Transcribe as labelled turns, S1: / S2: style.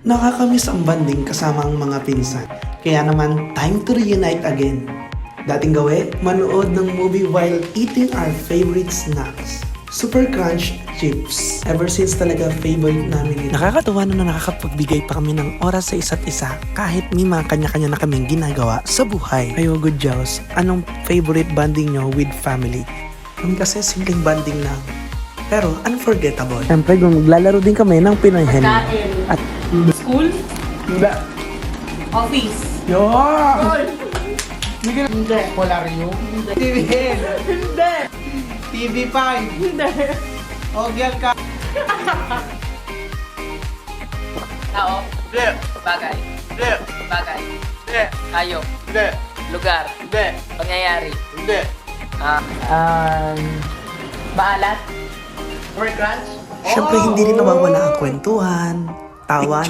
S1: Nakakamiss ang banding kasama ang mga pinsan. Kaya naman, time to reunite again. Dating gawi, manood ng movie while eating our favorite snacks. Super Crunch Chips. Ever since talaga favorite namin ito. Nakakatuwa na nakakapagbigay pa kami ng oras sa isa't isa kahit may mga kanya-kanya na kaming ginagawa sa buhay. Ayo, good Diyos, anong favorite banding nyo with family? Kami kasi simpleng banding lang. Pero unforgettable. Siyempre, maglalaro din kami ng Pinoy Hen.
S2: Pagkain.
S1: At
S2: School?
S1: Hindi.
S2: Office?
S1: Yo!
S2: Hindi.
S3: Polarium?
S2: Hindi.
S3: TVN?
S2: Hindi.
S3: TV5?
S2: Hindi.
S3: Ogyan ka?
S2: Tao?
S3: Hindi.
S2: Bagay?
S3: Hindi.
S2: Bagay?
S3: Hindi.
S2: Hayop?
S3: Hindi.
S2: Lugar?
S3: Hindi.
S2: Pangyayari?
S3: Hindi.
S2: Maalat?
S3: Super Crunch?
S1: Siyempre, hindi rin nawawala ang kwentuhan, tawanan,